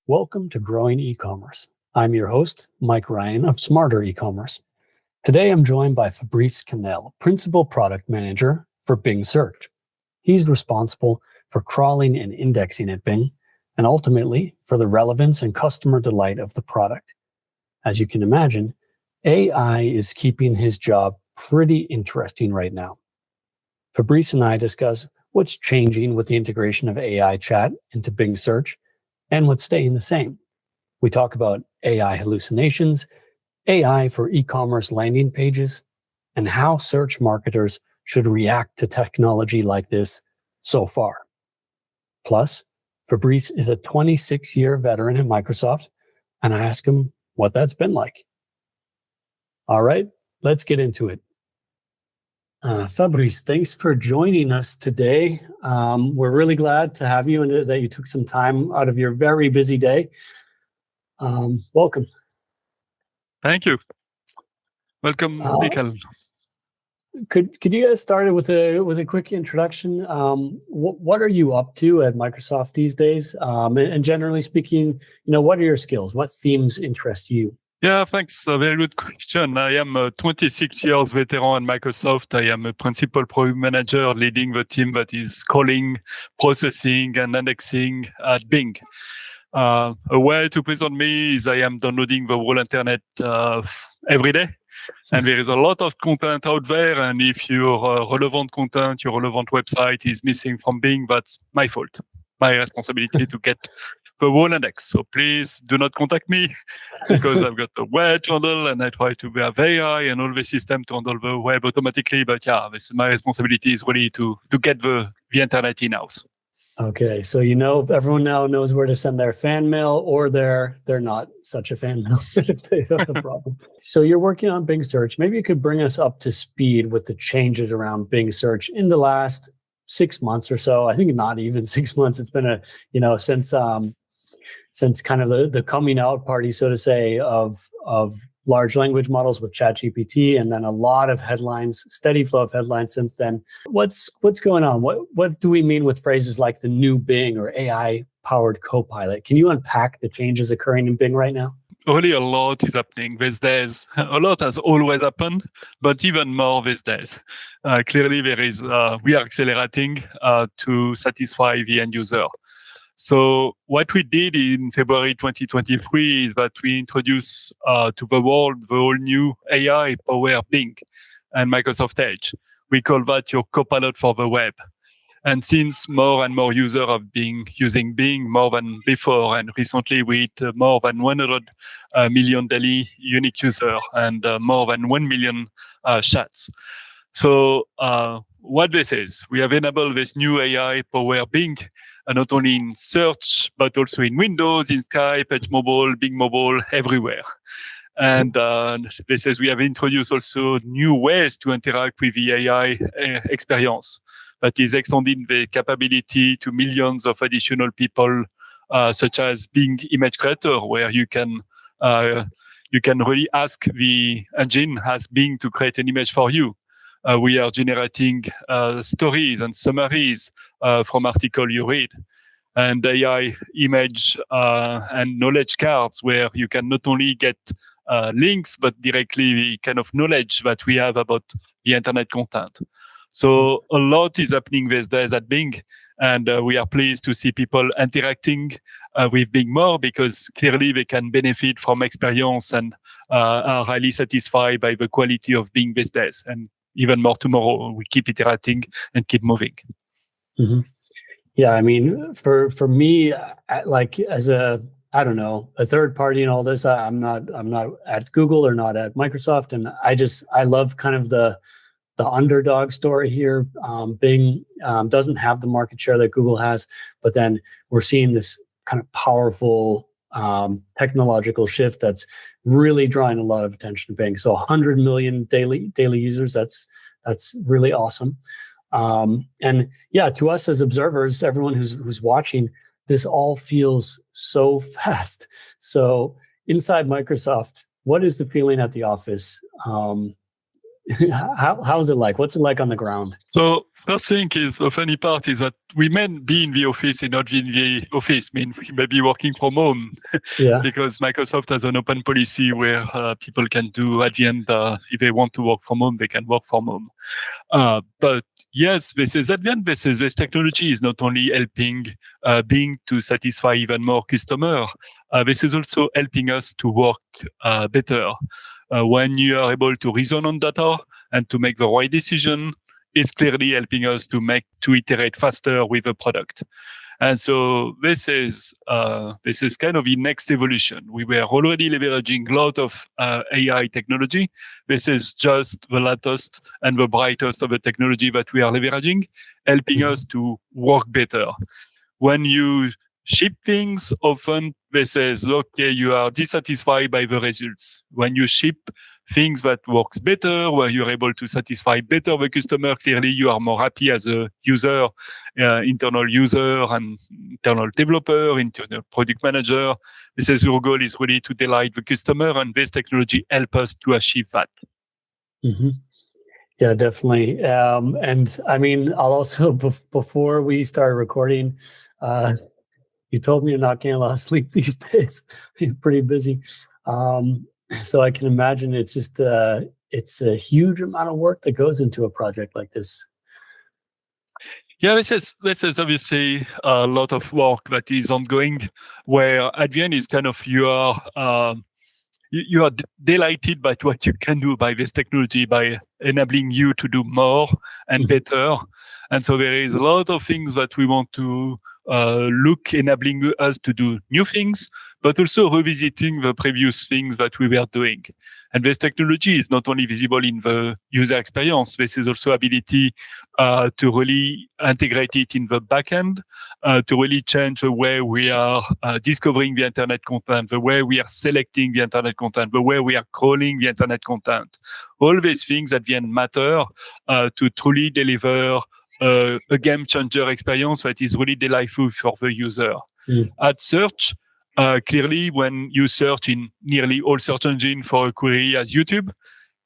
Welcome to Growing Ecommerce. I'm your host, Mike Ryan of Smarter Ecommerce. Today I'm joined by Fabrice Canel, Principal Product Manager for Bing Search. He's responsible for crawling and indexing at Bing, and ultimately for the relevance and customer delight of the product. As you can imagine, AI is keeping his job pretty interesting right now. Fabrice and I discuss what's changing with the integration of AI chat into Bing Search and what's staying the same. We talk about AI hallucinations, AI for e-commerce landing pages, and how search marketers should react to technology like this so far. Plus, Fabrice is a 26-year veteran at Microsoft, and I ask him what that's been like. All right, let's get into it. Fabrice, thanks for joining us today. We're really glad to have you and that you took some time out of your very busy day. Welcome. Thank you. Welcome, Michael. Could you guys start with a quick introduction? What are you up to at Microsoft these days? And generally speaking, what are your skills? What themes interest you? Yeah, thanks. A very good question. I am a 26 years veteran at Microsoft. I am a principal product manager leading the team that is calling, processing, and indexing at Bing. A way to present me is I am downloading the whole internet every day. And there is a lot of content out there. And if your relevant content, your relevant website is missing from Bing, that's my fault, my responsibility to get the whole index. So please do not contact me because I've got a web to handle and I try to have AI and all the system to handle the web automatically. But yeah, this is my responsibility is really to get the internet in-house. Okay, so everyone now knows where to send their fan mail, or they're not such a fan mail if they have the problem. So you're working on Bing Search. Maybe you could bring us up to speed with the changes around Bing Search in the last 6 months or so. I think not even 6 months. It's been since kind of the coming out party, so to say, of large language models with ChatGPT, and then a lot of headlines, steady flow of headlines since then. What's going on? What do we mean with phrases like the new Bing or AI-powered Copilot? Can you unpack the changes occurring in Bing right now? Really, a lot is happening these days. A lot has always happened, but even more these days. Clearly, we are accelerating to satisfy the end user. So what we did in February 2023 is that we introduced to the world the whole new AI-powered Bing and Microsoft Edge. We call that your Copilot for the web. And since more and more users have been using Bing more than before, and recently we hit more than 100 million daily unique users and more than 1 million chats. So what this is, we have enabled this new AI-powered Bing, not only in search, but also in Windows, in Skype, Edge Mobile, Bing Mobile, everywhere. And this is, we have introduced also new ways to interact with the AI experience that is extending the capability to millions of additional people, such as Bing Image Creator, where you can really ask the engine as Bing to create an image for you. We are generating stories and summaries from articles you read, and AI image and knowledge cards where you can not only get links, but directly the kind of knowledge that we have about the internet content. So a lot is happening these days at Bing, and we are pleased to see people interacting with Bing more because clearly they can benefit from experience and are highly satisfied by the quality of Bing these days. And even more tomorrow, we keep iterating and keep moving. Mm-hmm. Yeah, I mean, for me, like as a third party in all this, I'm not at Google or not at Microsoft, and I love kind of the underdog story here. Bing doesn't have the market share that Google has, but then we're seeing this kind of powerful technological shift that's really drawing a lot of attention to Bing. So 100 million daily users, that's really awesome. And yeah, to us as observers, everyone who's watching, this all feels so fast. So inside Microsoft, what is the feeling at the office? How's it like? What's it like on the ground? So first thing is the funny part is that we may be in the office and not in the office. I mean, we may be working from home Yeah. because Microsoft has an open policy where people can do at the end, if they want to work from home, they can work from home. But yes, this technology is not only helping Bing to satisfy even more customer, this is also helping us to work better. When you are able to reason on data and to make the right decision, it's clearly helping us to iterate faster with the product. And so this is kind of the next evolution. We were already leveraging a lot of AI technology. This is just the latest and the brightest of the technology that we are leveraging, helping us to work better. When you ship things, often this says, okay, you are dissatisfied by the results. When you ship things that works better, where you're able to satisfy better the customer, clearly you are more happy as a user, internal user and internal developer, internal product manager. This is your goal is really to delight the customer, and this technology help us to achieve that. Mm-hmm. Yeah, definitely. And I mean, I'll also, before we started recording, you told me you're not getting a lot of sleep these days. You're pretty busy. So I can imagine it's just, it's a huge amount of work that goes into a project like this. Yeah, this is obviously a lot of work that is ongoing, where at the end is kind of you are delighted by what you can do by this technology, by enabling you to do more and better. And so there is a lot of things that we want to look, enabling us to do new things, but also revisiting the previous things that we were doing. And this technology is not only visible in the user experience, this is also ability to really integrate it in the backend, to really change the way we are discovering the internet content, the way we are selecting the internet content, the way we are crawling the internet content. All these things at the end matter to truly deliver a game changer experience that is really delightful for the user. At search, clearly, when you search in nearly all search engines for a query as YouTube,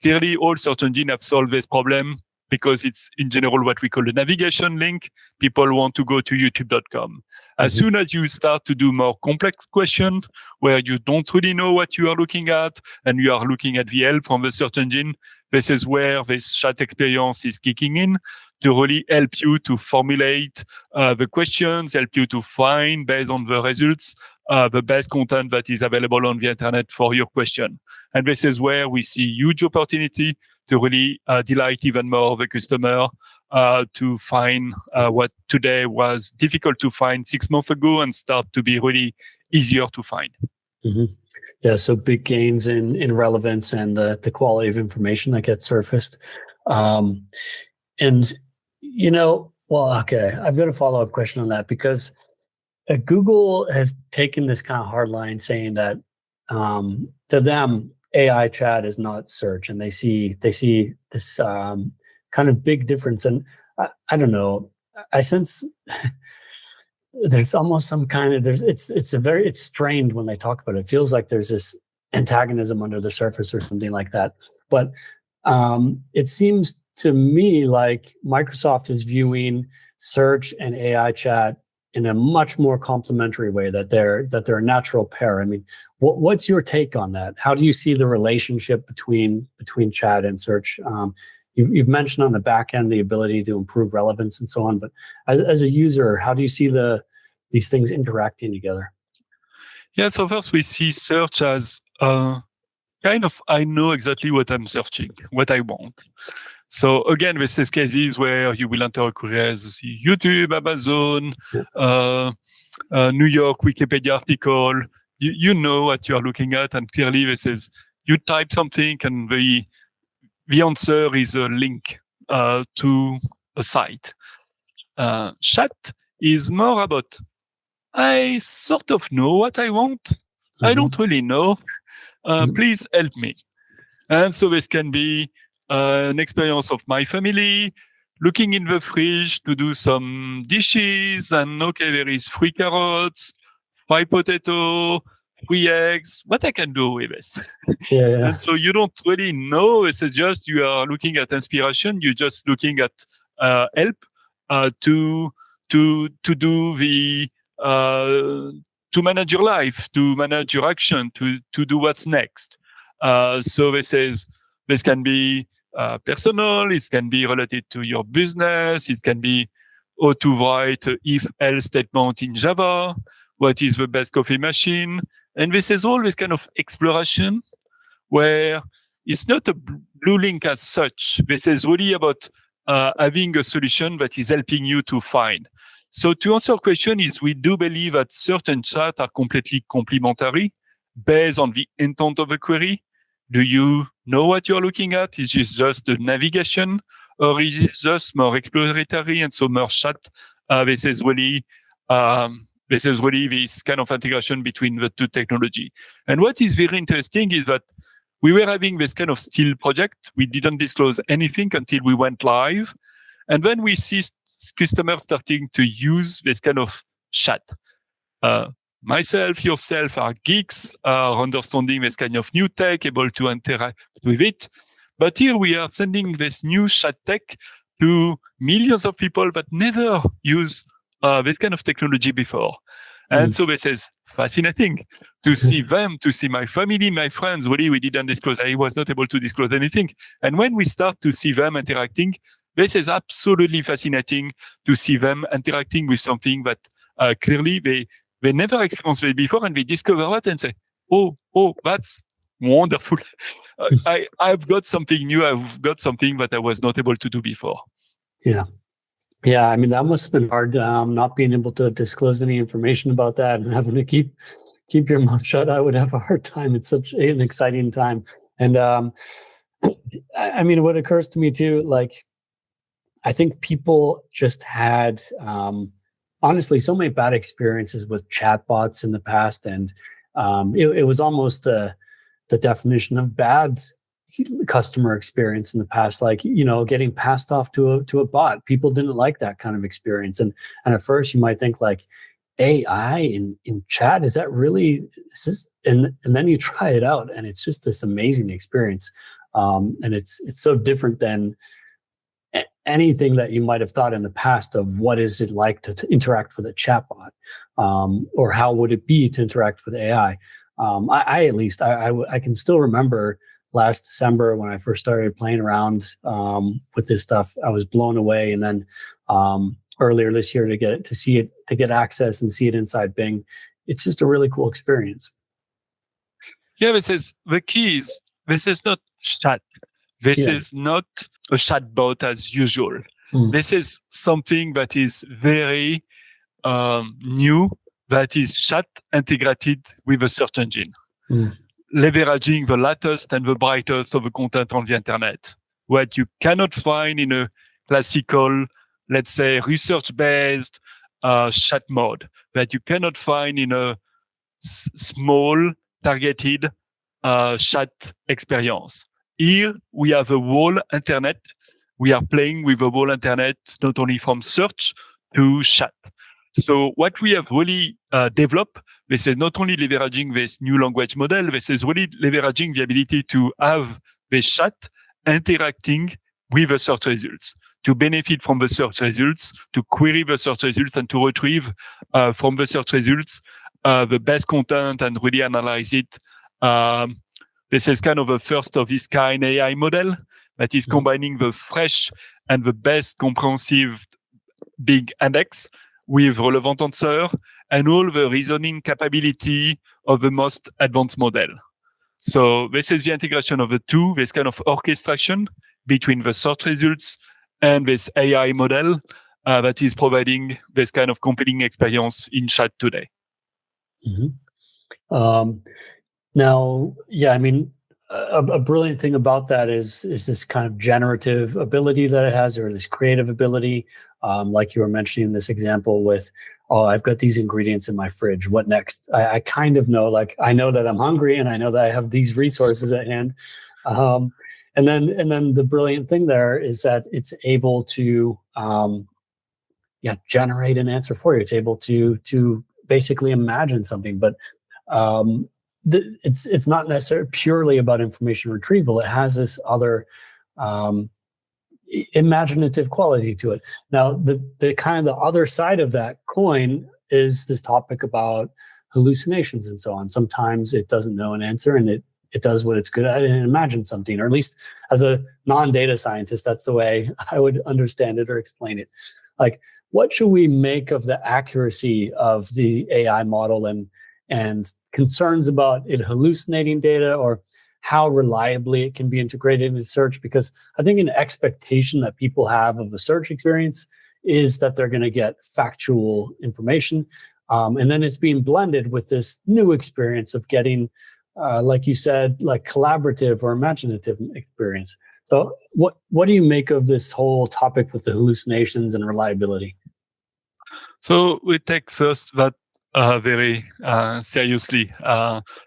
clearly all search engines have solved this problem because it's in general what we call a navigation link. People want to go to youtube.com. As soon as you start to do more complex questions where you don't really know what you are looking at and you are looking at the help from the search engine, this is where this chat experience is kicking in to really help you to formulate the questions, help you to find, based on the results, the best content that is available on the internet for your question. And this is where we see huge opportunity to really delight even more the customer, to find what today was difficult to find 6 months ago and start to be really easier to find. Yeah, so big gains in relevance and the quality of information that gets surfaced. And, okay, I've got a follow-up question on that because Google has taken this kind of hard line saying that to them, AI chat is not search, and they see this kind of big difference. And I don't know, I sense there's almost some kind of it's strained when they talk about it. It feels like there's this antagonism under the surface or something like that. But it seems to me like Microsoft is viewing search and AI chat in a much more complementary way, that they're a natural pair. I mean, what's your take on that? How do you see the relationship between chat and search? You've mentioned on the back end the ability to improve relevance and so on, but as a user, how do you see these things interacting together? Yeah, so first we see search as kind of, I know exactly what I'm searching, what I want. So again, this is cases where you will enter a query as YouTube, Amazon, New York, Wikipedia article. You know what you are looking at, and clearly this is, you type something and the answer is a link to a site. Chat is more about, I sort of know what I want. I don't really know. Please help me. And so this can be an experience of my family, looking in the fridge to do some dishes, and okay, there is 3 carrots, 5 potato, 3 eggs. What I can do with this? Yeah. And so you don't really know. It's just you are looking at inspiration. You're just looking at help to do the to manage your life, to manage your action, to do what's next. So this can be personal. It can be related to your business. It can be how to write a if-else statement in Java. What is the best coffee machine? And this is all this kind of exploration where it's not a blue link as such. This is really about having a solution that is helping you to find. So to answer your question is we do believe that search and chat are completely complementary based on the intent of the query. Do you know what you're looking at? Is it just the navigation or is it just more exploratory and so more chat? This is really this kind of integration between the two technology. And what is very interesting is that we were having this kind of still project. We didn't disclose anything until we went live. And then we see customers starting to use this kind of chat. Myself, yourself are geeks, are understanding this kind of new tech, able to interact with it. But here we are sending this new chat tech to millions of people that never use this kind of technology before. And so this is fascinating to see them, to see my family, my friends. Really, we didn't disclose. I was not able to disclose anything. And when we start to see them interacting, this is absolutely fascinating to see them interacting with something that clearly they never experienced it before, and they discover that and say, oh, that's wonderful. I've got something new. I've got something that I was not able to do before. Yeah, I mean, that must have been hard, not being able to disclose any information about that and having to keep your mouth shut. I would have a hard time. It's such an exciting time. And I mean, what occurs to me too, like, I think people just had, honestly, so many bad experiences with chatbots in the past. And it was almost the definition of bad customer experience in the past, like, getting passed off to a bot. People didn't like that kind of experience. And at first you might think like, AI in chat, is that really, and then you try it out and it's just this amazing experience. And it's so different than anything that you might have thought in the past of what is it like to interact with a chatbot, or how would it be to interact with AI. I at least I can still remember last December when I first started playing around with this stuff. I was blown away, and then earlier this year to get access and see it inside Bing, it's just a really cool experience. Yeah, the key is this is not chat. This is not a chatbot as usual. This is something that is very new, that is chat integrated with a search engine, leveraging the latest and the brightest of the content on the internet, what you cannot find in a classical, let's say, research-based chat mode, that you cannot find in a small, targeted chat experience. Here, we have a whole internet. We are playing with the whole internet, not only from search to chat. So what we have really developed, this is not only leveraging this new language model, this is really leveraging the ability to have this chat interacting with the search results, to benefit from the search results, to query the search results, and to retrieve from the search results the best content and really analyze it. This is kind of a first of its kind AI model that is combining the fresh and the best comprehensive big index with relevant answer and all the reasoning capability of the most advanced model. So this is the integration of the two, this kind of orchestration between the search results and this AI model that is providing this kind of compelling experience in chat today. Now, yeah, I mean, a brilliant thing about that is this kind of generative ability that it has, or this creative ability. Like you were mentioning in this example with, I've got these ingredients in my fridge. What next? I kind of know, like, I know that I'm hungry and I know that I have these resources at hand. And then the brilliant thing there is that it's able to, generate an answer for you. It's able to basically imagine something. But it's not necessarily purely about information retrieval. It has this other imaginative quality to it. Now, the kind of the other side of that coin is this topic about hallucinations and so on. Sometimes it doesn't know an answer and it does what it's good at and imagines something, or at least as a non-data scientist, that's the way I would understand it or explain it. Like, what should we make of the accuracy of the AI model and concerns about it hallucinating data, or how reliably it can be integrated into search? Because I think an expectation that people have of a search experience is that they're going to get factual information. And then it's being blended with this new experience of getting, like you said, like collaborative or imaginative experience. So what do you make of this whole topic with the hallucinations and reliability? So we take first that very seriously,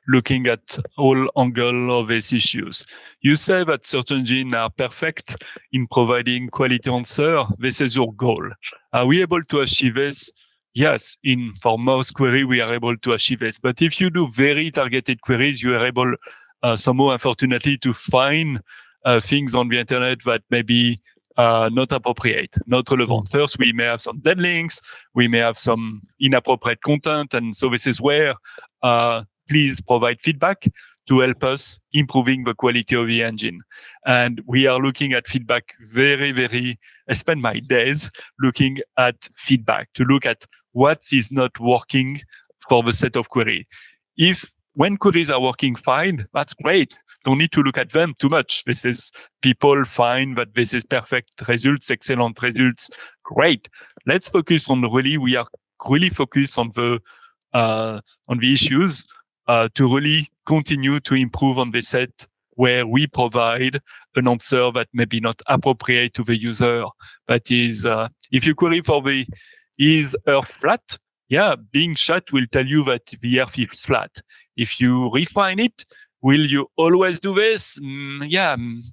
looking at all angles of these issues. You say that search engines are perfect in providing quality answer. This is your goal. Are we able to achieve this? Yes, for most query, we are able to achieve this. But if you do very targeted queries, you are able somehow, unfortunately, to find things on the internet that may be not appropriate, not relevant. First, we may have some dead links, we may have some inappropriate content, and so this is where please provide feedback to help us improving the quality of the engine. And we are looking at feedback very, I spend my days looking at feedback to look at what is not working for the set of query. When queries are working fine, that's great. Don't need to look at them too much. This is people find that this is perfect results, excellent results. Great. Let's focus on we are really focused on the issues to really continue to improve on the set where we provide an answer that may be not appropriate to the user. That is, if you query for is Earth flat? Yeah, being shot will tell you that the Earth is flat. If you refine it, will you always do this?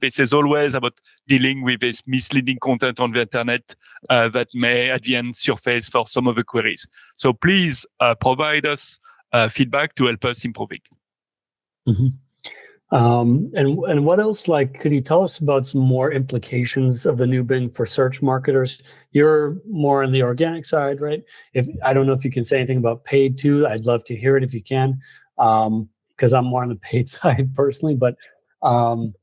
This is always about dealing with this misleading content on the internet that may at the end surface for some of the queries. So please provide us feedback to help us improve it. Mm-hmm. And what else, could you tell us about some more implications of the new Bing for search marketers? You're more on the organic side, right? I don't know if you can say anything about paid too. I'd love to hear it if you can, because I'm more on the paid side personally. But tell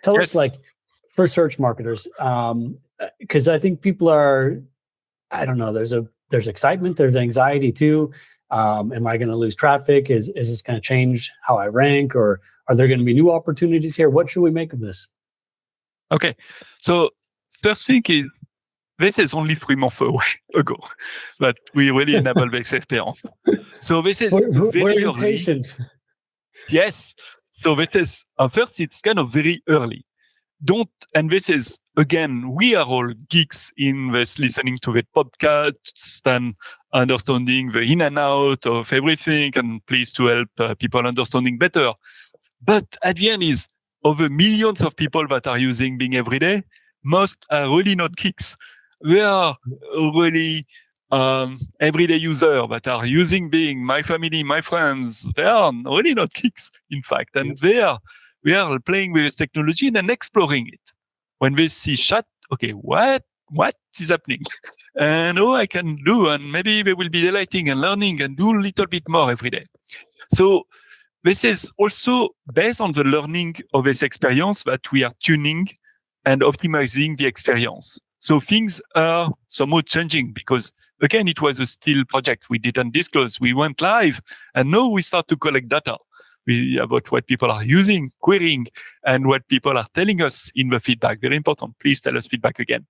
us, for search marketers, because I think people are, I don't know, there's excitement, there's anxiety too. Am I going to lose traffic? Is this going to change how I rank, or are there going to be new opportunities here? What should we make of this? Okay, so first thing is, this is only 3 months ago that we really enable this experience. So this is very early. Patient. Yes. So this is first, it's kind of very early. And this is, again, we are all geeks in this, listening to the podcasts and understanding the in and out of everything, and pleased to help people understanding better. But at the end is, of the millions of people that are using Bing every day, most are really not geeks. They are really everyday users that are using Bing, my family, my friends. They are really not geeks, in fact. And we are playing with this technology and exploring it. When they see chat, okay, what is happening? And I can do, and maybe they will be delighting and learning and do a little bit more every day. So this is also based on the learning of this experience that we are tuning and optimizing the experience. So things are somewhat changing because, again, it was a still project. We didn't disclose. We went live, and now we start to collect data about what people are using, querying, and what people are telling us in the feedback. Very important. Please tell us feedback again.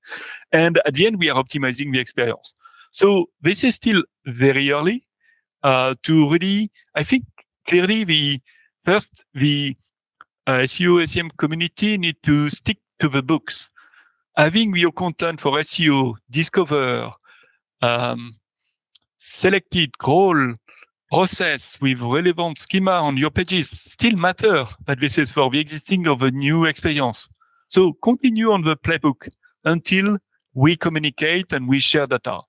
And at the end, we are optimizing the experience. So this is still very early to really, I think, clearly the SEO, SEM community need to stick to the books. Having your content for SEO, discover, selected, crawl, process with relevant schema on your pages still matter, but this is for the existing or the new experience. So continue on the playbook until we communicate and we share data.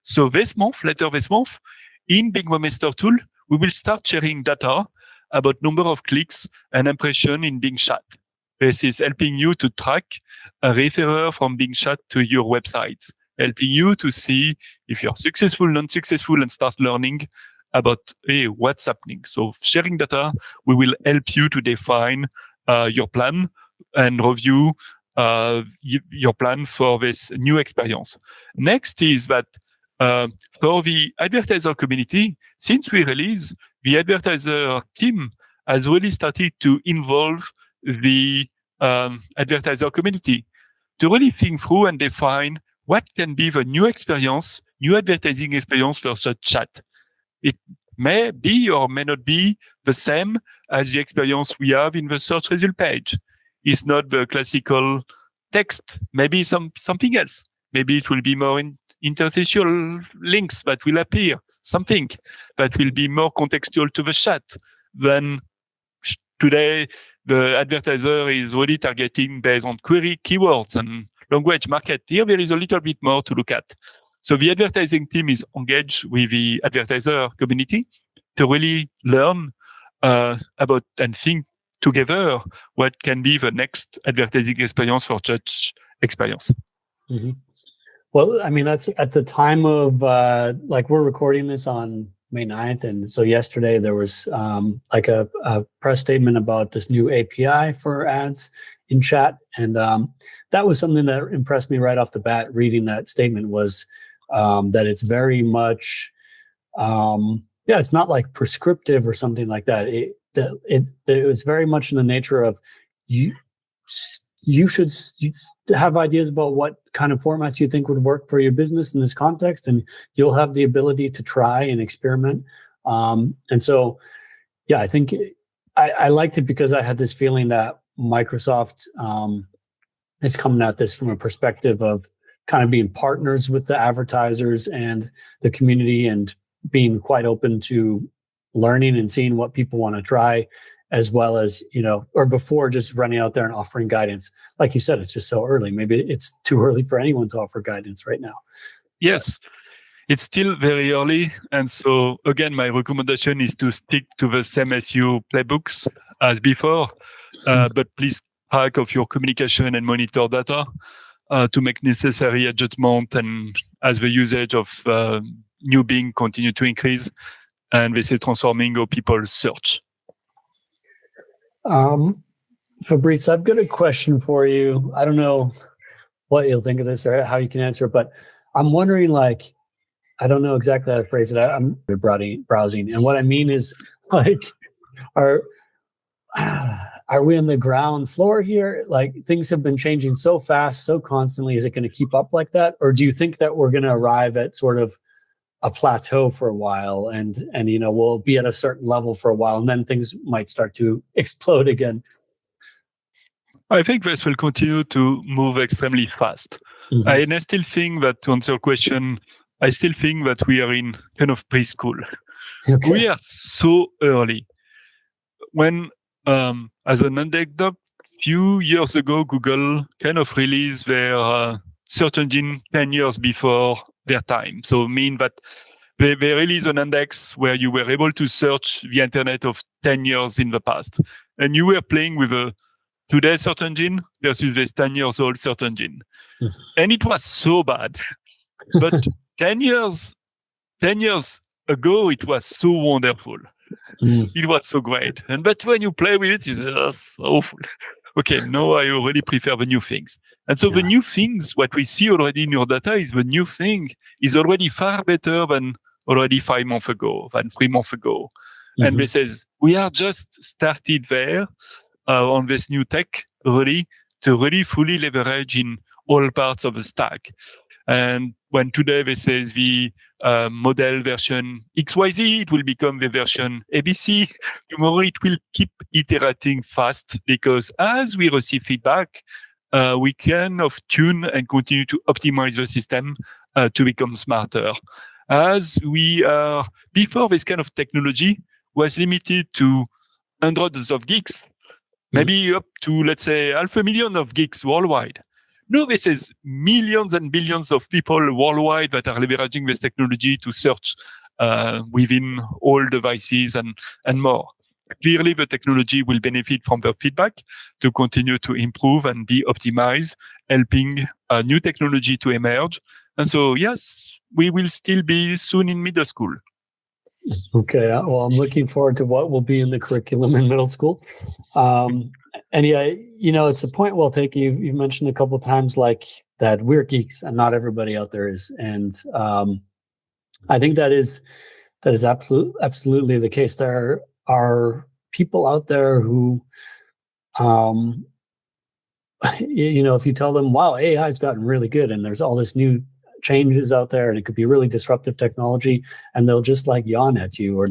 So later this month, in Bing Webmaster Tool, we will start sharing data about number of clicks and impression in Bing Chat. This is helping you to track a referrer from Bing Chat to your websites, helping you to see if you're successful, non-successful, and start learning about what's happening. So sharing data, we will help you to define your plan and review your plan for this new experience. Next is that for the advertiser community, since we release, the advertiser team has really started to involve the advertiser community to really think through and define what can be the new experience, new advertising experience for such chat. It may be or may not be the same as the experience we have in the search result page. It's not the classical text, maybe something else. Maybe it will be more interstitial links that will appear, something that will be more contextual to the chat than today. The advertiser is really targeting based on query keywords and language market. Here, there is a little bit more to look at. So the advertising team is engaged with the advertiser community to really learn about and think together what can be the next advertising experience for such experience. Mm-hmm. Well, I mean, that's at the time of, we're recording this on May 9th. And so yesterday there was a press statement about this new API for ads in chat. And that was something that impressed me right off the bat reading that statement was that it's very much, it's not like prescriptive or something like that. It was very much in the nature of you should have ideas about what kind of formats you think would work for your business in this context, and you'll have the ability to try and experiment. And so, I think I liked it because I had this feeling that Microsoft is coming at this from a perspective of kind of being partners with the advertisers and the community and being quite open to learning and seeing what people want to try, as well as, or before just running out there and offering guidance. Like you said, it's just so early. Maybe it's too early for anyone to offer guidance right now. Yes, it's still very early. And so, again, my recommendation is to stick to the same SEO playbooks as before, but please track of your communication and monitor data to make necessary adjustment and as the usage of new Bing continue to increase. And this is transforming how people search. Fabrice, I've got a question for you. I don't know what you'll think of this or how you can answer it, but I'm wondering, I don't know exactly how to phrase it. I'm browsing. And what I mean is, are we on the ground floor here? Things have been changing so fast, so constantly. Is it going to keep up like that? Or do you think that we're going to arrive at sort of a plateau for a while and we'll be at a certain level for a while and then things might start to explode again? I think this will continue to move extremely fast. Mm-hmm. And I still think that, to answer your question, I still think that we are in kind of preschool. Okay. We are so early. When, as an anecdote, few years ago, Google kind of released their search engine 10 years before their time. So mean that they released an index where you were able to search the internet of 10 years in the past. And you were playing with a today's search engine versus this 10 years old search engine. Mm-hmm. And it was so bad. But 10 years ago, it was so wonderful. Mm. It was so great. But when you play with it, it's awful. Okay, now I already prefer the new things. And so the new things, what we see already in your data is the new thing is already far better than already 5 months ago, than 3 months ago. Mm-hmm. And this is, we are just started there on this new tech really to really fully leverage in all parts of the stack. And when today this is the model version XYZ, it will become the version ABC. Tomorrow it will keep iterating fast because as we receive feedback, we can tune and continue to optimize the system to become smarter. As we are, before this kind of technology was limited to hundreds of gigs, maybe up to, let's say, 500,000 of gigs worldwide. No, this is millions and billions of people worldwide that are leveraging this technology to search within all devices and more. clearly the technology will benefit from their feedback to continue to improve and be optimized, helping new technology to emerge. And so, yes, we will still be soon in middle school. Okay, well, I'm looking forward to what will be in the curriculum in middle school. And yeah, it's a point well taken. You've mentioned a couple of times like that we're geeks and not everybody out there is. And I think that is absolutely the case. There are people out there who, if you tell them, wow, AI has gotten really good and there's all this new changes out there and it could be really disruptive technology, and they'll just like yawn at you, or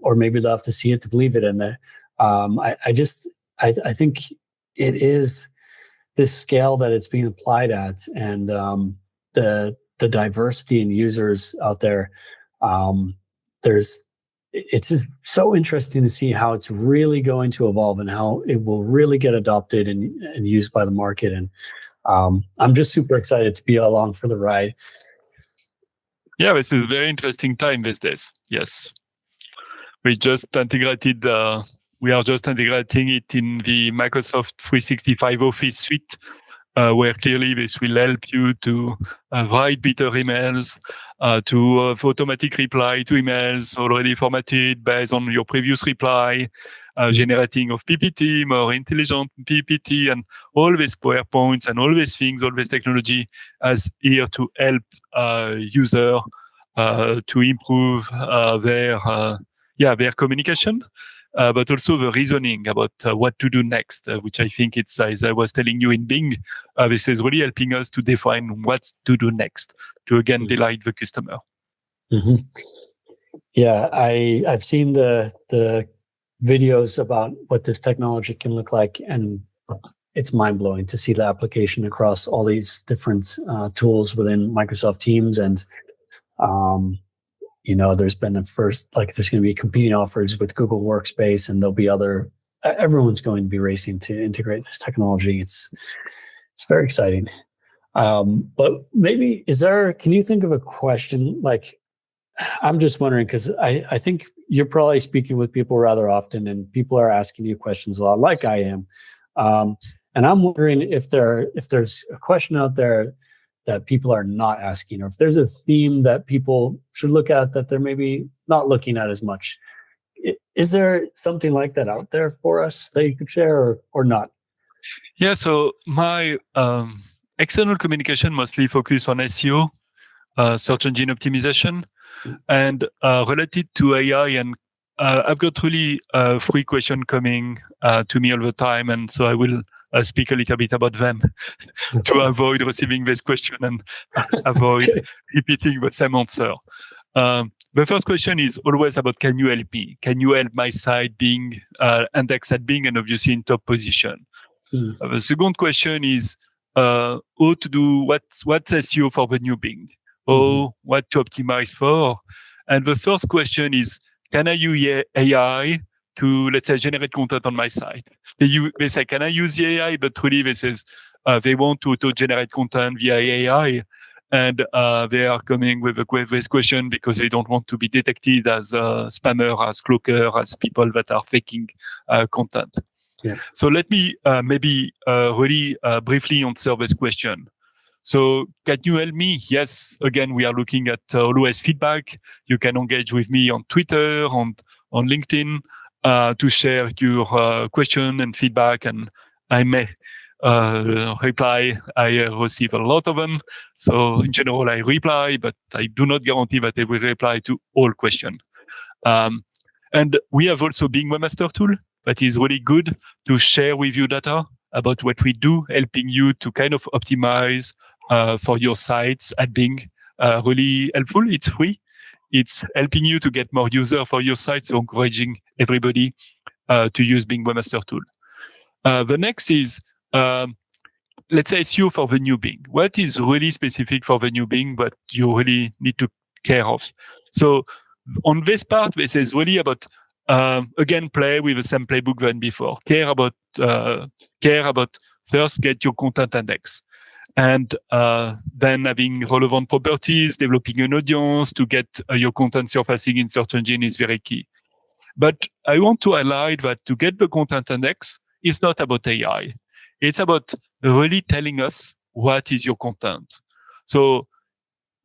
or maybe they'll have to see it to believe it. And I think it is this scale that it's being applied at, and the diversity in users out there. It's just so interesting to see how it's really going to evolve and how it will really get adopted and used by the market. And I'm just super excited to be along for the ride. Yeah, this is a very interesting time these days. Yes. We are just integrating it in the Microsoft 365 Office suite, where clearly this will help you to write better emails, to automatic reply to emails already formatted based on your previous reply, generating of PPT, more intelligent PPT, and all these PowerPoints and all these things, all this technology as here to help user to improve their communication. But also the reasoning about what to do next, which I think it's, as I was telling you in Bing, this is really helping us to define what to do next to, again, delight the customer. Mm-hmm. Yeah, I've seen the videos about what this technology can look like, and it's mind-blowing to see the application across all these different tools within Microsoft Teams. And there's been there's going to be competing offers with Google Workspace, and there'll be everyone's going to be racing to integrate this technology. It's very exciting. But maybe can you think of a question? Like, I'm just wondering, because I think you're probably speaking with people rather often, and people are asking you questions a lot, like I am. And I'm wondering if there's a question out there that people are not asking, or if there's a theme that people should look at that they're maybe not looking at as much. Is there something like that out there for us that you could share, or not? Yeah, so my external communication mostly focus on SEO, search engine optimization, and related to AI. And I've got really 3 questions coming to me all the time, and so I will speak a little bit about them to avoid receiving this question and avoid repeating the same answer. The first question is always about, can you help me? Can you help my site being indexed at Bing and obviously in top position? The second question is how to do what's SEO for the new Bing, or what to optimize for. And the first question is, can I use AI to, let's say, generate content on my site? They say, can I use the AI? But really, they want to auto-generate content via AI. And they are coming with this question because they don't want to be detected as a spammer, as cloaker, as people that are faking content. Yeah. So let me maybe really briefly answer this question. So can you help me? Yes. Again, we are looking at always feedback. You can engage with me on Twitter, on LinkedIn, to share your question and feedback, and I may reply. I receive a lot of them. So in general, I reply, but I do not guarantee that I will reply to all questions. And we have also Bing Webmaster Tool that is really good to share with you data about what we do, helping you to kind of optimize for your sites at Bing. Really helpful. It's free. It's helping you to get more users for your site, so encouraging everybody to use Bing Webmaster Tool. The next is, let's say, SEO for the new Bing. What is really specific for the new Bing, but you really need to care of? So on this part, this is really about, again, play with the same playbook than before. Care about first, get your content index. And then having relevant properties, developing an audience to get your content surfacing in search engine is very key. But I want to highlight that to get the content index is not about AI. It's about really telling us what is your content. So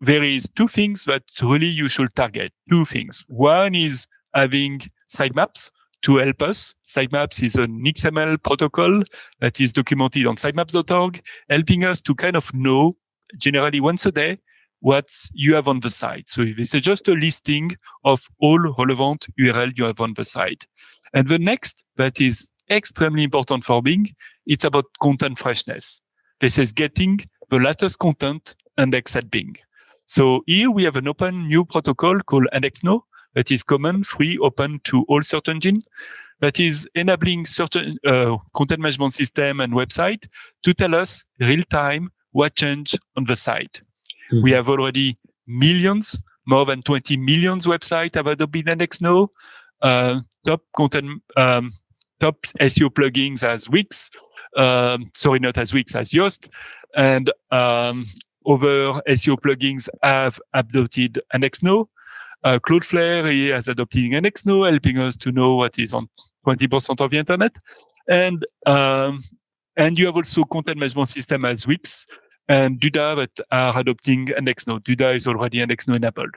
there is two things that really you should target. Two things. One is having sitemaps to help us. Sitemaps is an XML protocol that is documented on sitemaps.org, helping us to kind of know generally once a day what you have on the site. So this is just a listing of all relevant URL you have on the site. And the next that is extremely important for Bing, it's about content freshness. This is getting the latest content indexed at Bing. So here we have an open new protocol called IndexNow that is common, free, open to all search engines, that is enabling certain content management system and website to tell us real time what changed on the site. Mm-hmm. We have already millions, more than 20 million websites have adopted IndexNow. Top content, top SEO plugins as Wix, not as Wix, as Yoast, and other SEO plugins have adopted IndexNow. Cloudflare has adopted IndexNow, helping us to know what is on 20% of the internet. And you have also content management system as Wix and Duda that are adopting IndexNow. Duda is already IndexNow enabled.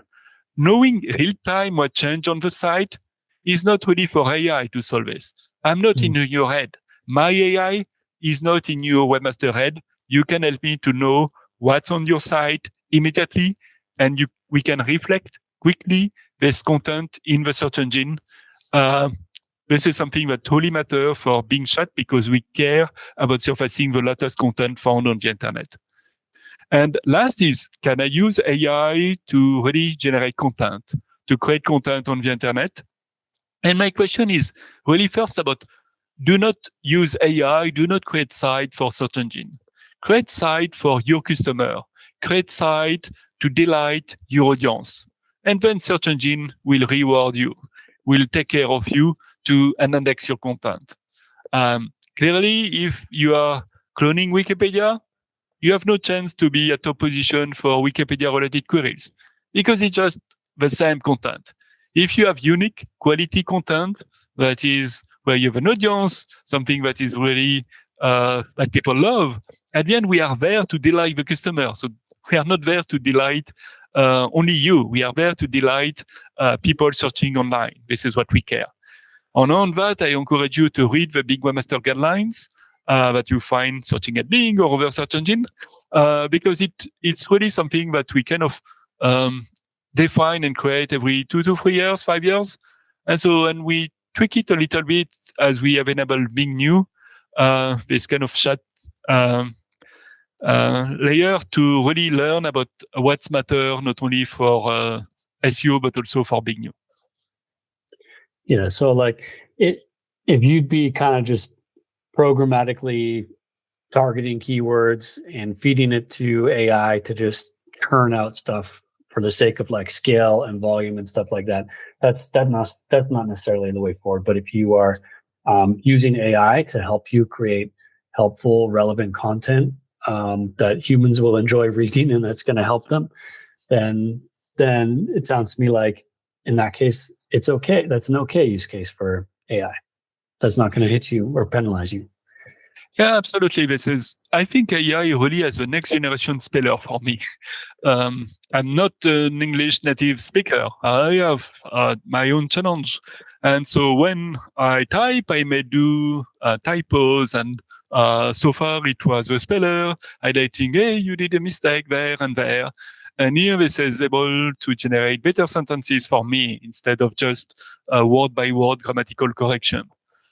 Knowing real time what changed on the site is not really for AI to solve this. I'm not in your head. My AI is not in your webmaster head. You can help me to know what's on your site immediately, and we can reflect quickly this content in the search engine. This is something that totally matters for Bing Chat because we care about surfacing the latest content found on the internet. And last is, can I use AI to really generate content, to create content on the internet? And my question is really first about, do not use AI, do not create site for search engine. Create site for your customer. Create site to delight your audience. And then search engine will reward you, will take care of you to index your content. Clearly, if you are cloning Wikipedia, you have no chance to be at top position for Wikipedia-related queries because it's just the same content. If you have unique quality content, that is where you have an audience, something that is really that people love, at the end, we are there to delight the customer. So we are not there to delight only you. We are there to delight people searching online. This is what we care. On that, I encourage you to read the Bing Webmaster Guidelines that you find searching at Bing or other search engine, because it's really something that we kind of define and create every 2 to 3 years, 5 years. And so, and we tweak it a little bit as we have enabled Bing New, this kind of chat layer to really learn about what's matter, not only for SEO, but also for Bing New. Yeah, so like if you'd be kind of just programmatically targeting keywords and feeding it to AI to just churn out stuff for the sake of like scale and volume and stuff like that, that's not necessarily the way forward. But if you are using AI to help you create helpful, relevant content that humans will enjoy reading and that's going to help them, then it sounds to me like in that case, it's okay. That's an okay use case for AI. That's not going to hit you or penalize you. Yeah, absolutely. I think AI really has the next generation speller for me. I'm not an English native speaker. I have my own challenge. And so when I type, I may do typos. And so far it was the speller highlighting, hey, you did a mistake there and there. And here this is able to generate better sentences for me instead of just word by word grammatical correction.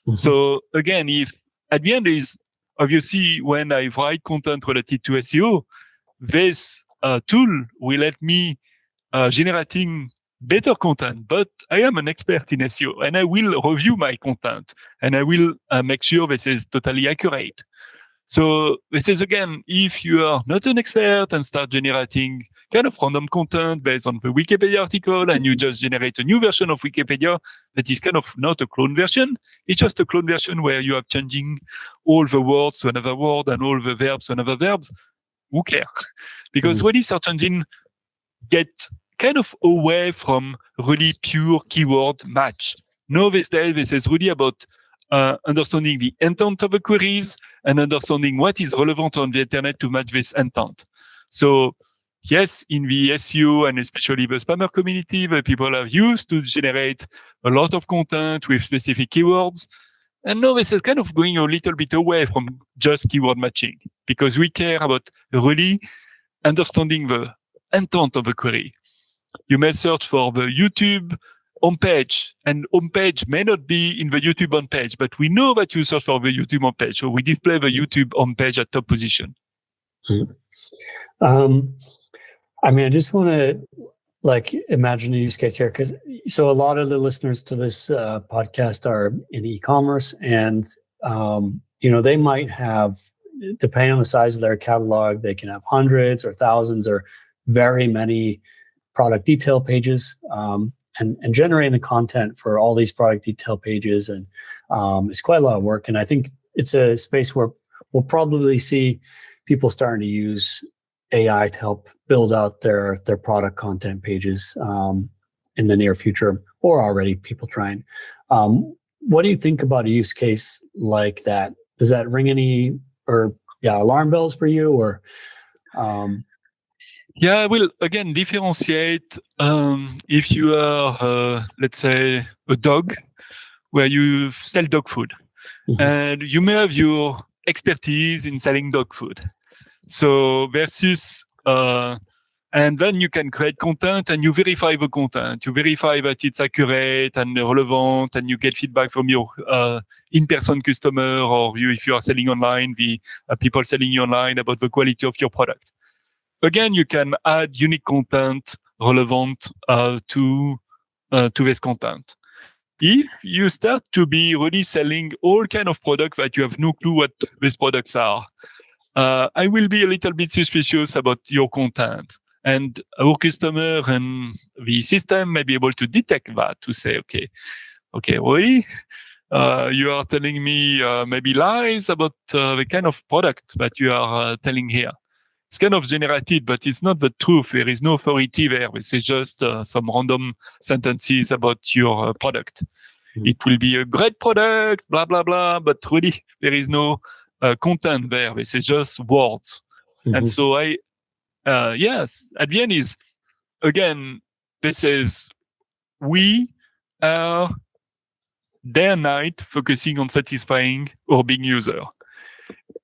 Mm-hmm. So again, if at the end is obviously when I write content related to SEO, this tool will let me generating better content, but I am an expert in SEO and I will review my content and I will make sure this is totally accurate. So this is again, if you are not an expert and start generating kind of random content based on the Wikipedia article and you just generate a new version of Wikipedia that is kind of not a clone version, it's just a clone version where you are changing all the words to another word and all the verbs to another verbs, who cares? Because really search engine get kind of away from really pure keyword match. Now these days, this is really about understanding the intent of the queries and understanding what is relevant on the internet to match this intent. So yes, in the SEO and especially the spammer community, the people are used to generate a lot of content with specific keywords. And now this is kind of going a little bit away from just keyword matching because we care about really understanding the intent of the query. You may search for the YouTube homepage, and homepage may not be in the YouTube homepage, but we know that you search for the YouTube homepage, so we display the YouTube homepage at top position. I just want to imagine a use case here, so a lot of the listeners to this podcast are in e-commerce, and they might have, depending on the size of their catalog, they can have hundreds or thousands or very many product detail pages, and generating the content for all these product detail pages, and it's quite a lot of work. And I think it's a space where we'll probably see people starting to use AI to help build out their product content pages in the near future, or already people trying. What do you think about a use case like that? Does that ring any alarm bells for you, or? Yeah, I will again differentiate if you are, let's say, a dog where you sell dog food, and you may have your expertise in selling dog food. So versus, and then you can create content and you verify the content. You verify that it's accurate and relevant, and you get feedback from your in-person customer, or if you are selling online, the people selling you online about the quality of your product. Again, you can add unique content relevant to this content. If you start to be really selling all kind of products that you have no clue what these products are, I will be a little bit suspicious about your content. And our customer and the system may be able to detect that, to say, okay, really? You are telling me maybe lies about the kind of product that you are telling here. It's kind of generated, but it's not the truth. There is no authority there. This is just some random sentences about your product. It will be a great product, blah, blah, blah, but really there is no content there. This is just words. And so yes, at the end is, again, this is, we are day and night focusing on satisfying our big user.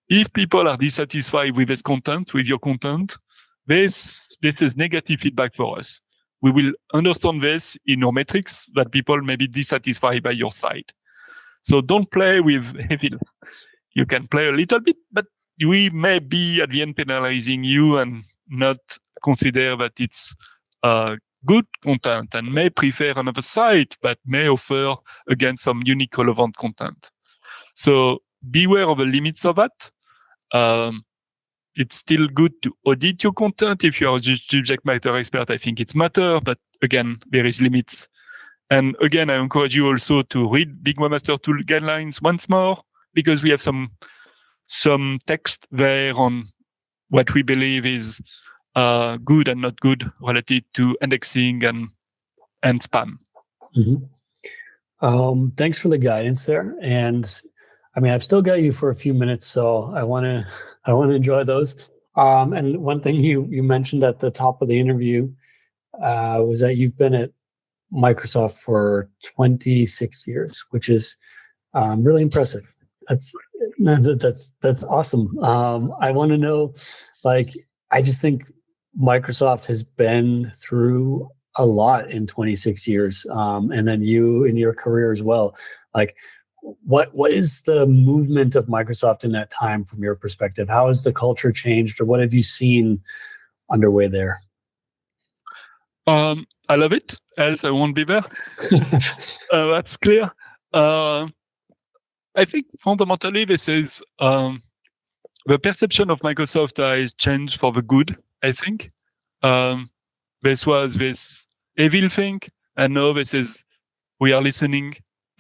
If people are dissatisfied with this content, with your content, this is negative feedback for us. We will understand this in our metrics that people may be dissatisfied by your site. So don't play with evil. You can play a little bit, but we may be at the end penalizing you and not consider that it's good content, and may prefer another site that may offer, again, some unique relevant content. So beware of the limits of that. It's still good to audit your content. If you are a subject matter expert, I think it's matter, but again, there is limits. And again, I encourage you also to read Big Webmaster Tool guidelines once more, because we have some text there on what we believe is good and not good related to indexing and spam. Thanks for the guidance there. And I've still got you for a few minutes, so I want to enjoy those. And one thing you mentioned at the top of the interview was that you've been at Microsoft for 26 years, which is really impressive. That's awesome. I want to know, I just think Microsoft has been through a lot in 26 years, and then you in your career as well. What is the movement of Microsoft in that time from your perspective? How has the culture changed, or what have you seen underway there? I love it, else I won't be there. That's clear. I think fundamentally this is the perception of Microsoft has changed for the good, I think. This was this evil thing, and now this is, we are listening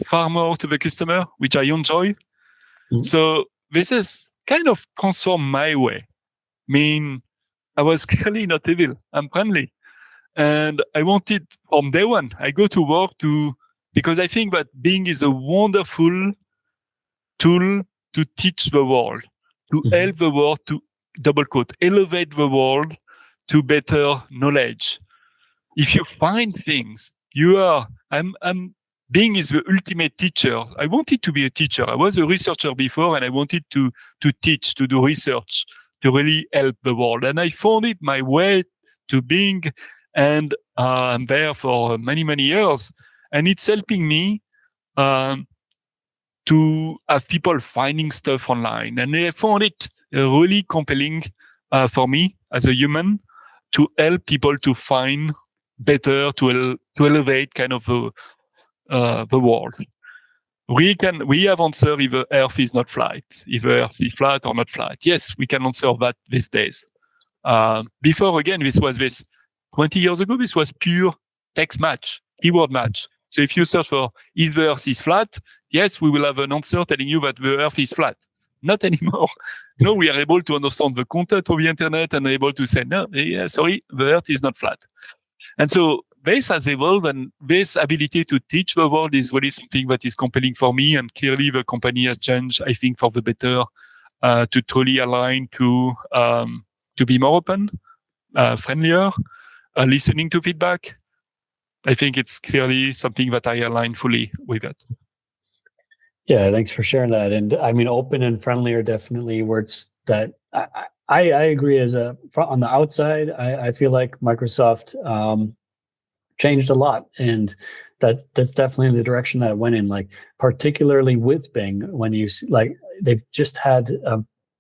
far more to the customer, which I enjoy. So this is kind of transformed my way. I was clearly not evil. I'm friendly. And I wanted from day one, I go to work to because I think that Bing is a wonderful tool to teach the world, to help the world to double quote, elevate the world to better knowledge. If you find things, Bing is the ultimate teacher. I wanted to be a teacher. I was a researcher before, and I wanted to teach, to do research, to really help the world. And I found it my way to Bing, and I'm there for many, many years. And it's helping me to have people finding stuff online. And I found it really compelling for me as a human to help people to find better, to elevate kind of the world. We have answered if the Earth is not flat, if the Earth is flat or not flat. Yes, we can answer that these days. Before, again, this 20 years ago, this was pure text match, keyword match. So if you search for if the Earth is flat, yes, we will have an answer telling you that the Earth is flat. Not anymore. No, we are able to understand the content of the internet and able to say, no, sorry, the Earth is not flat. And so this has evolved, and this ability to teach the world is really something that is compelling for me. And clearly the company has changed, I think, for the better, to truly align to be more open, friendlier, listening to feedback. I think it's clearly something that I align fully with it. Yeah, thanks for sharing that. And I mean, open and friendly are definitely words that I agree. On the outside, I feel like Microsoft changed a lot, and that's definitely the direction that it went in. Like particularly with Bing, when you see, like they've just had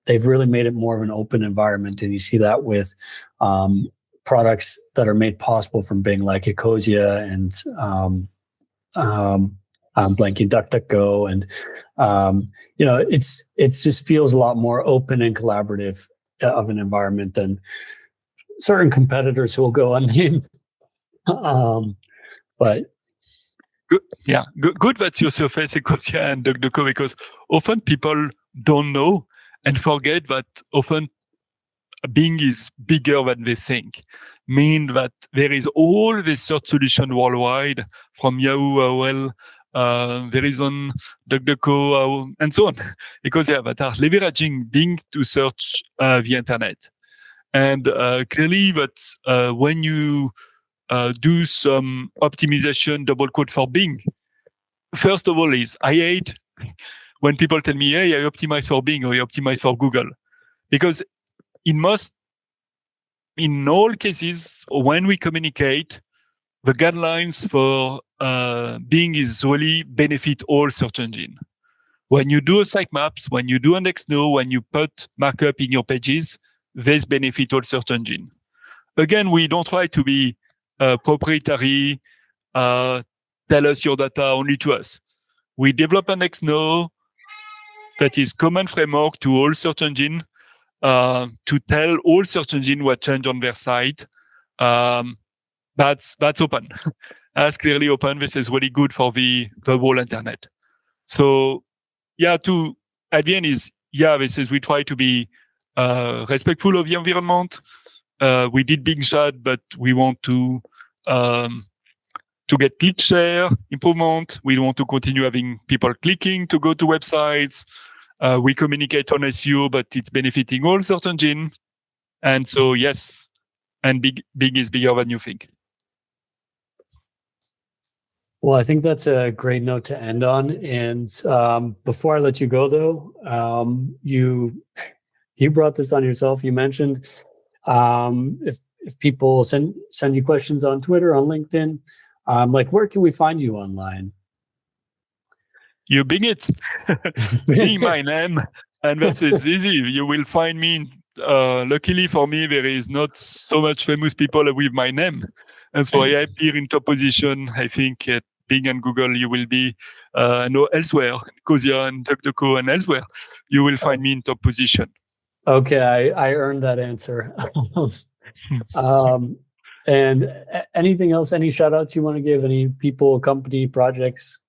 they've really made it more of an open environment, and you see that with products that are made possible from Bing, like Ecosia and blanking DuckDuckGo, and it just feels a lot more open and collaborative of an environment than certain competitors who will go unnamed. But good, yeah, good that you surface Ecosia and DuckDuckGo, because often people don't know and forget that often Bing is bigger than they think. Mean that there is all this search solution worldwide, from Yahoo, AOL, Verizon, DuckDuckGo, and so on, because that are leveraging Bing to search the internet. And clearly, that when you do some optimization, double quote, for Bing, first of all, I hate when people tell me, "Hey, I optimize for Bing or I optimize for Google," because in all cases, when we communicate, the guidelines for Bing is really benefit all search engine. When you do a sitemaps, when you do index now, when you put markup in your pages, this benefit all search engine. Again, we don't try to be proprietary, tell us your data only to us. We develop index now that is common framework to all search engine, to tell all search engine what changed on their site. That's open. That's clearly open. This is really good for the whole internet. So at the end this is we try to be respectful of the environment. We did Bing Chat, but we want to get click share improvement. We want to continue having people clicking to go to websites. We communicate on SEO, but it's benefiting all search engine. And so, yes, and Bing is bigger than you think. Well, I think that's a great note to end on. And before I let you go, though, you brought this on yourself. You mentioned if people send you questions on Twitter, on LinkedIn, like where can we find you online? You Bing it. Bing my name, and that is easy. You will find me. Luckily for me, there is not so much famous people with my name, and so I appear in top position. I think at Bing and Google, you will be elsewhere, Ecosia and DuckDuckGo and elsewhere. You will find me in top position. Okay, I earned that answer. And anything else? Any shout outs you want to give? Any people, company, projects?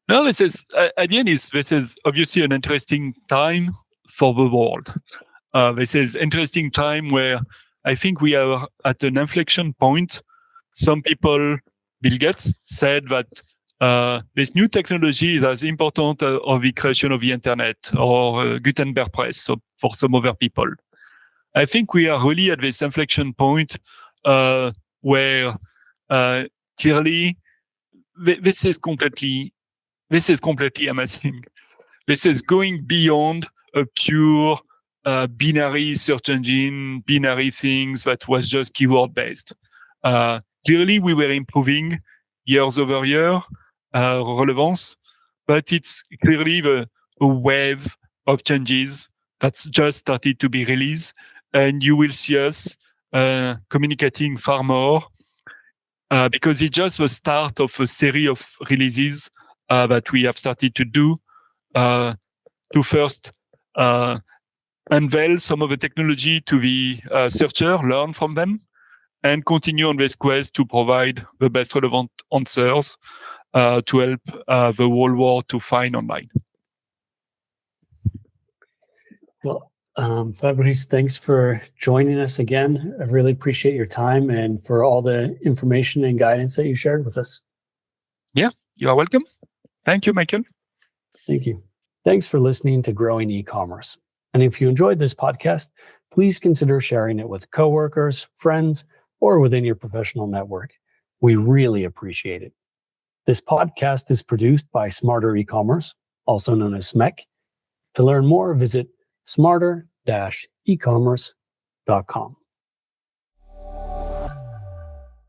No, this is at the end. This is obviously an interesting time for the world. This is interesting time where I think we are at an inflection point. Some people, Bill Gates, said that this new technology is as important of the creation of the internet or Gutenberg press, so for some other people. I think we are really at this inflection point where clearly this is completely amazing. This is going beyond a pure binary search engine, binary things that was just keyword based. Clearly, we were improving years over year relevance, but it's clearly a wave of changes that's just started to be released, and you will see us communicating far more because it's just the start of a series of releases that we have started to do to first unveil some of the technology to the searcher, learn from them, and continue on this quest to provide the best relevant answers to help the whole world to find online. Well, Fabrice, thanks for joining us again. I really appreciate your time and for all the information and guidance that you shared with us. Yeah, you are welcome. Thank you, Michael. Thank you. Thanks for listening to Growing Ecommerce. And if you enjoyed this podcast, please consider sharing it with coworkers, friends, or within your professional network. We really appreciate it. This podcast is produced by Smarter Ecommerce, also known as SMEC. To learn more, visit smarter-ecommerce.com.